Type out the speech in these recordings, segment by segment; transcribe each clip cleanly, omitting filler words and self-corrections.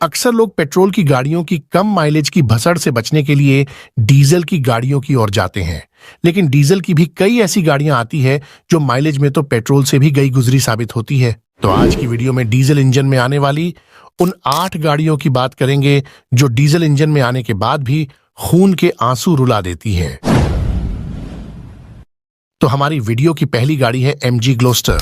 अक्सर लोग पेट्रोल की गाड़ियों की कम माइलेज की भसड़ से बचने के लिए डीजल की गाड़ियों की ओर जाते हैं, लेकिन डीजल की भी कई ऐसी गाड़ियां आती है जो माइलेज में तो पेट्रोल से भी गई गुजरी साबित होती है। तो आज की वीडियो में डीजल इंजन में आने वाली उन 8 गाड़ियों की बात करेंगे जो डीजल इंजन में आने के बाद भी खून के आंसू रुला देती है। तो हमारी वीडियो की पहली गाड़ी है MG ग्लोस्टर,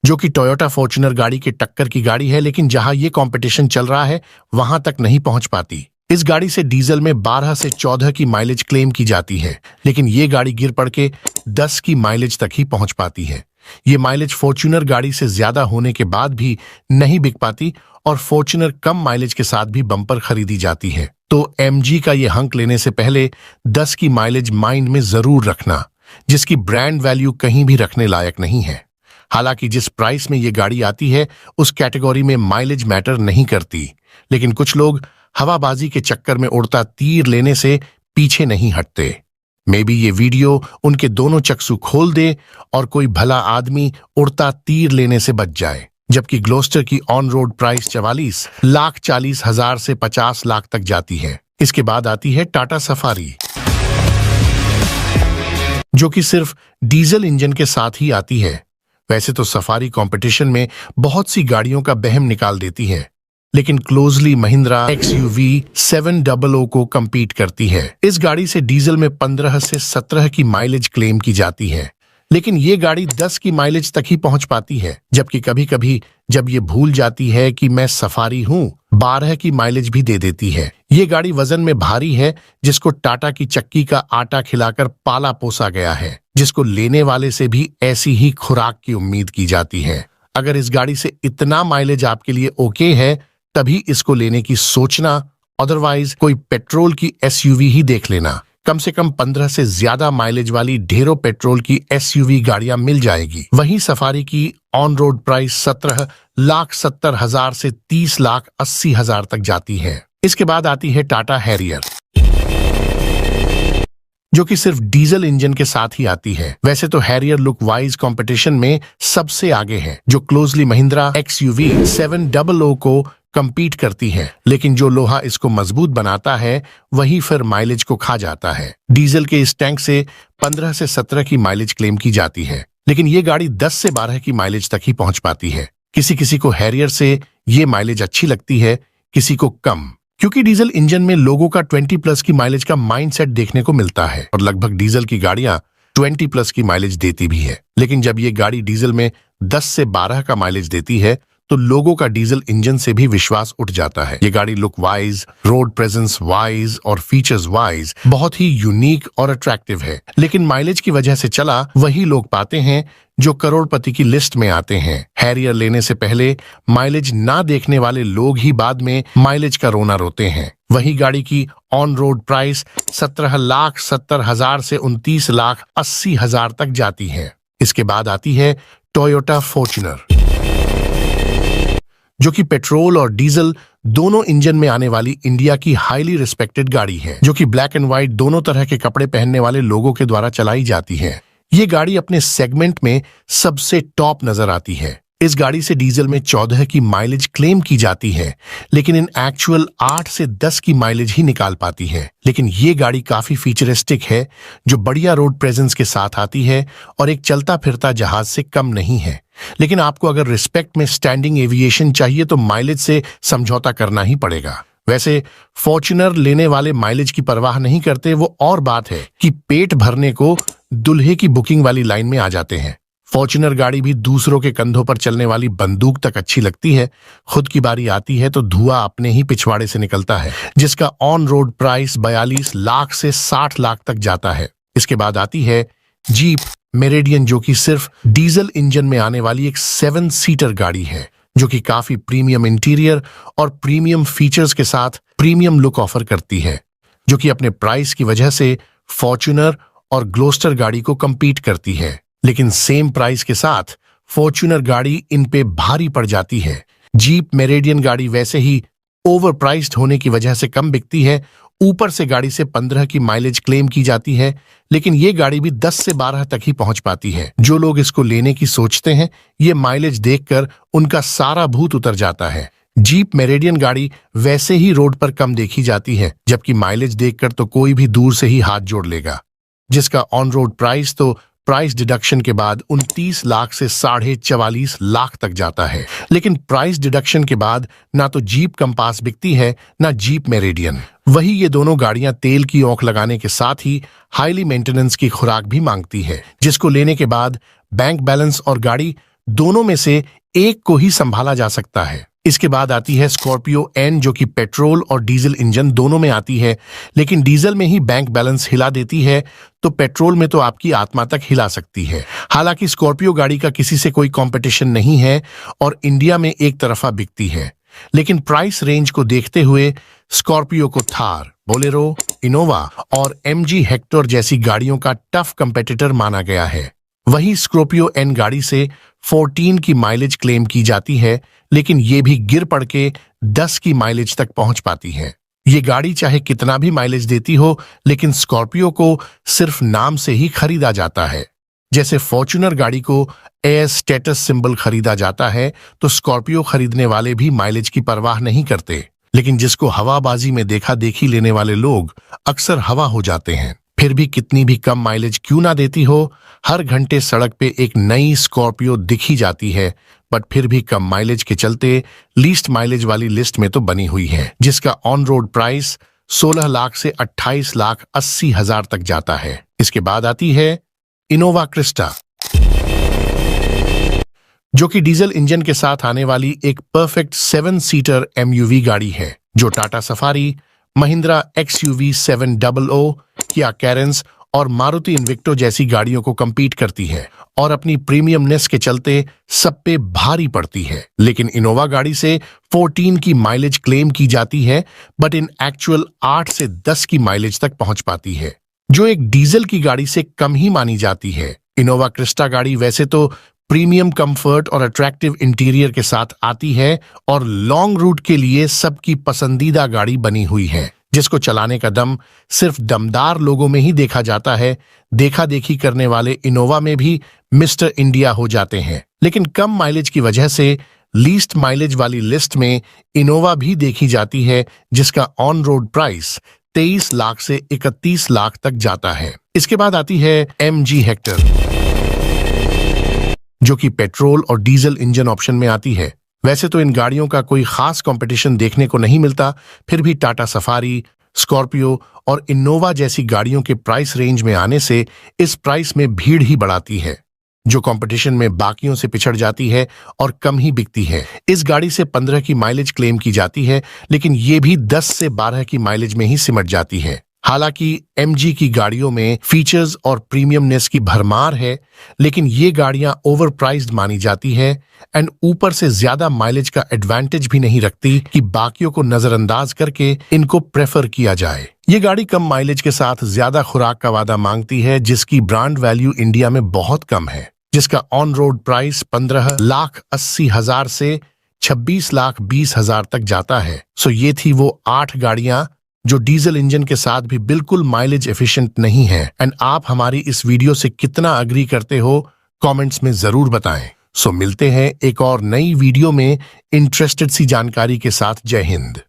जो कि टोयोटा फॉर्च्यूनर गाड़ी के टक्कर की गाड़ी है, लेकिन जहां ये कंपटीशन चल रहा है वहां तक नहीं पहुंच पाती। इस गाड़ी से डीजल में 12 से 14 की माइलेज क्लेम की जाती है, लेकिन ये गाड़ी गिर पड़ के 10 की माइलेज तक ही पहुंच पाती है। ये माइलेज फॉर्च्यूनर गाड़ी से ज्यादा होने के बाद भी नहीं बिक पाती और फॉर्च्यूनर कम माइलेज के साथ भी बम्पर खरीदी जाती है। तो MG का ये हंक लेने से पहले 10 की माइलेज माइंड में जरूर रखना, जिसकी ब्रांड वैल्यू कहीं भी रखने लायक नहीं है। हालांकि जिस प्राइस में ये गाड़ी आती है उस कैटेगरी में माइलेज मैटर नहीं करती, लेकिन कुछ लोग हवाबाजी के चक्कर में उड़ता तीर लेने से पीछे नहीं हटते। मे बी ये वीडियो उनके दोनों चक्षु खोल दे और कोई भला आदमी उड़ता तीर लेने से बच जाए। जबकि ग्लोस्टर की ऑन रोड प्राइस 44,40,000 से 50 लाख तक जाती है। इसके बाद आती है टाटा सफारी, जो कि सिर्फ डीजल इंजन के साथ ही आती है। वैसे तो सफारी कंपटीशन में बहुत सी गाड़ियों का बहम निकाल देती है, लेकिन क्लोजली महिंद्रा XUV 700 को कंपीट करती है। इस गाड़ी से डीजल में 15 से 17 की माइलेज क्लेम की जाती है, लेकिन ये गाड़ी 10 की माइलेज तक ही पहुंच पाती है। जबकि कभी कभी जब ये भूल जाती है कि मैं सफारी हूं, 12 की माइलेज भी दे देती है। ये गाड़ी वजन में भारी है, जिसको टाटा की चक्की का आटा खिलाकर पाला पोसा गया है, जिसको लेने वाले से भी ऐसी ही खुराक की उम्मीद की जाती है। अगर इस गाड़ी से इतना माइलेज आपके लिए ओके है तभी इसको लेने की सोचना, अदरवाइज कोई पेट्रोल की SUV ही देख लेना। कम से कम 15 से ज्यादा माइलेज वाली ढेरों पेट्रोल की SUV गाड़ियां मिल जाएगी। वहीं सफारी की ऑन रोड प्राइस 17,70,000 से 30,80,000 तक जाती है। इसके बाद आती है टाटा हैरियर, जो कि सिर्फ डीजल इंजन के साथ ही आती है। वैसे तो हैरियर लुक वाइज कंपटीशन में सबसे आगे है, जो क्लोजली महिंद्रा XUV 700 को कंपीट करती है, लेकिन जो लोहा इसको मजबूत बनाता है वही फिर माइलेज को खा जाता है। डीजल के इस टैंक से 15 से 17 की माइलेज क्लेम की जाती है, लेकिन ये गाड़ी 10 से 12 की माइलेज तक ही पहुंच पाती है। किसी किसी को हैरियर से ये माइलेज अच्छी लगती है, किसी को कम, क्योंकि डीजल इंजन में लोगों का 20+ की माइलेज का माइंडसेट देखने को मिलता है और लगभग डीजल की गाड़ियां 20+ की माइलेज देती भी है। लेकिन जब ये गाड़ी डीजल में 10 से 12 का माइलेज देती है तो लोगों का डीजल इंजन से भी विश्वास उठ जाता है। ये गाड़ी look wise, road presence wise और फीचर्स वाइज बहुत ही यूनिक और अट्रैक्टिव है, लेकिन माइलेज की वजह से चला वही लोग पाते हैं जो करोड़पति की लिस्ट में आते हैं। हैरियर लेने से पहले माइलेज ना देखने वाले लोग ही बाद में माइलेज का रोना रोते हैं। वही गाड़ी की ऑन रोड प्राइस 17,70,000 से 29,80,000 तक जाती है। इसके बाद आती है टोयोटा फॉर्च्यूनर, जो कि पेट्रोल और डीजल दोनों इंजन में आने वाली इंडिया की हाईली रिस्पेक्टेड गाड़ी है, जो कि ब्लैक एंड व्हाइट दोनों तरह के कपड़े पहनने वाले लोगों के द्वारा चलाई जाती है। ये गाड़ी अपने सेगमेंट में सबसे टॉप नजर आती है। इस गाड़ी से डीजल में 14 की माइलेज क्लेम की जाती है, लेकिन इन एक्चुअल 8 से 10 की माइलेज ही निकाल पाती है। लेकिन ये गाड़ी काफी फीचरिस्टिक है, जो बढ़िया रोड प्रेजेंस के साथ आती है और एक चलता फिरता जहाज से कम नहीं है। लेकिन आपको अगर रिस्पेक्ट में स्टैंडिंग एविएशन चाहिए तो माइलेज से समझौता करना ही पड़ेगा। वैसे फॉर्च्यूनर लेने वाले माइलेज की परवाह नहीं करते, वो और बात है कि पेट भरने को दुल्हे की बुकिंग वाली लाइन में आ जाते हैं। फॉर्च्यूनर गाड़ी भी दूसरों के कंधों पर चलने वाली बंदूक तक अच्छी लगती है। खुद की बारी आती है तो धुआं अपने ही पिछवाड़े से निकलता है, जिसका ऑन रोड प्राइस 42 लाख से 60 लाख तक जाता है। इसके बाद आती है जीप मेरिडियन, जो कि सिर्फ डीजल इंजन में आने वाली एक 7 सीटर गाड़ी है, जो कि काफी प्रीमियम इंटीरियर और प्रीमियम फीचर्स के साथ प्रीमियम लुक ऑफर करती है, जो कि अपने प्राइस की वजह से फॉर्च्यूनर और ग्लोस्टर गाड़ी को कंपीट करती है। लेकिन सेम प्राइस के साथ फॉर्च्यूनर गाड़ी इन पे भारी पड़ जाती है। जीप मेरिडियन गाड़ी वैसे ही ओवर प्राइस्ड होने की वजह से कम बिकती है, ऊपर से गाड़ी से 15 की माइलेज क्लेम की जाती है, लेकिन ये गाड़ी भी 10 से 12 तक ही पहुंच पाती है। जो लोग इसको लेने की सोचते हैं, ये माइलेज देखकर उनका सारा भूत उतर जाता है। जीप मेरिडियन गाड़ी वैसे ही रोड पर कम देखी जाती है, जबकि माइलेज देखकर तो कोई भी दूर से ही हाथ जोड़ लेगा, जिसका ऑन रोड प्राइस तो प्राइस डिडक्शन के बाद 29 लाख से 44.5 लाख तक जाता है। लेकिन प्राइस डिडक्शन के बाद ना तो जीप कंपास बिकती है ना जीप मेरिडियन। वही ये दोनों गाड़ियां तेल की औंख लगाने के साथ ही हाईली मेंटेनेंस की खुराक भी मांगती है, जिसको लेने के बाद बैंक बैलेंस और गाड़ी दोनों में से एक को ही संभाला जा सकता है। इसके बाद आती है स्कॉर्पियो एन, जो कि पेट्रोल और डीजल इंजन दोनों में आती है, लेकिन डीजल में ही बैंक बैलेंस हिला देती है तो पेट्रोल में तो आपकी आत्मा तक हिला सकती है। हालांकि स्कॉर्पियो गाड़ी का किसी से कोई कंपटीशन नहीं है और इंडिया में एक तरफा बिकती है, लेकिन प्राइस रेंज को देखते हुए स्कॉर्पियो को थार, बोलेरो, इनोवा और एमजी हेक्टर जैसी गाड़ियों का टफ कंपेटिटर माना गया है। वही स्कॉर्पियो एन गाड़ी से 14 की माइलेज क्लेम की जाती है, लेकिन ये भी गिर पड़ के 10 की माइलेज तक पहुंच पाती है। ये गाड़ी चाहे कितना भी माइलेज देती हो, लेकिन स्कॉर्पियो को सिर्फ नाम से ही खरीदा जाता है। जैसे फॉर्च्यूनर गाड़ी को एस स्टेटस सिंबल खरीदा जाता है, तो स्कॉर्पियो खरीदने वाले भी माइलेज की परवाह नहीं करते, लेकिन जिसको हवाबाजी में देखा देखी लेने वाले लोग अक्सर हवा हो जाते हैं। फिर भी कितनी भी कम माइलेज क्यों ना देती हो, हर घंटे सड़क पे एक नई स्कॉर्पियो दिखी जाती है, बट फिर भी कम माइलेज के चलते लीस्ट माइलेज वाली लिस्ट में तो बनी हुई है, जिसका ऑन रोड प्राइस 16 लाख से 28 लाख 80 हजार तक जाता है। इसके बाद आती है इनोवा क्रिस्टा, जो कि डीजल इंजन के साथ आने वाली एक परफेक्ट 7 सीटर एमयूवी गाड़ी है, जो टाटा सफारी, महिंद्रा XUV 700, किया कैरेंस और मारुति इन्विक्टो जैसी गाड़ियों को compete करती है और अपनी प्रीमियमनेस के चलते सब पे भारी पड़ती है। लेकिन इनोवा गाड़ी से 14 की माइलेज क्लेम की जाती है, बट इन एक्चुअल 8 से 10 की माइलेज तक पहुंच पाती है, जो एक डीजल की गाड़ी से कम ही मानी जाती है। इनोवा क्रिस्टा गाड़ी वैसे तो प्रीमियम कंफर्ट और अट्रैक्टिव इंटीरियर के साथ आती है और लॉन्ग रूट के लिए सबकी पसंदीदा गाड़ी बनी हुई है, जिसको चलाने का दम सिर्फ दमदार लोगों में ही देखा जाता है। देखा देखी करने वाले इनोवा में भी मिस्टर इंडिया हो जाते हैं, लेकिन कम माइलेज की वजह से लीस्ट माइलेज वाली लिस्ट में इनोवा भी देखी जाती है, जिसका ऑन रोड प्राइस 23 लाख से 31 लाख तक जाता है। इसके बाद आती है एमजी हेक्टर, जो कि पेट्रोल और डीजल इंजन ऑप्शन में आती है। वैसे तो इन गाड़ियों का कोई खास कंपटीशन देखने को नहीं मिलता, फिर भी टाटा सफारी, स्कॉर्पियो और इनोवा जैसी गाड़ियों के प्राइस रेंज में आने से इस प्राइस में भीड़ ही बढ़ाती है, जो कंपटीशन में बाकियों से पिछड़ जाती है और कम ही बिकती है। इस गाड़ी से 15 की माइलेज क्लेम की जाती है, लेकिन ये भी 10 से 12 की माइलेज में ही सिमट जाती है। हालांकि एमजी की गाड़ियों में फीचर्स और प्रीमियमनेस की भरमार है, लेकिन ये गाड़ियां ओवर प्राइस्ड मानी जाती है एंड ऊपर से ज्यादा माइलेज का एडवांटेज भी नहीं रखती कि बाकियों को नजरअंदाज करके इनको प्रेफर किया जाए। ये गाड़ी कम माइलेज के साथ ज्यादा खुराक का वादा मांगती है, जिसकी ब्रांड वैल्यू इंडिया में बहुत कम है, जिसका ऑन रोड प्राइस 15 लाख 80 हजार से 26 लाख 20 हजार तक जाता है। सो ये थी वो 8 गाड़ियां जो डीजल इंजन के साथ भी बिल्कुल माइलेज एफिशिएंट नहीं है। एंड आप हमारी इस वीडियो से कितना अग्री करते हो कमेंट्स में जरूर बताएं। सो मिलते हैं एक और नई वीडियो में इंटरेस्टेड सी जानकारी के साथ। जय हिंद।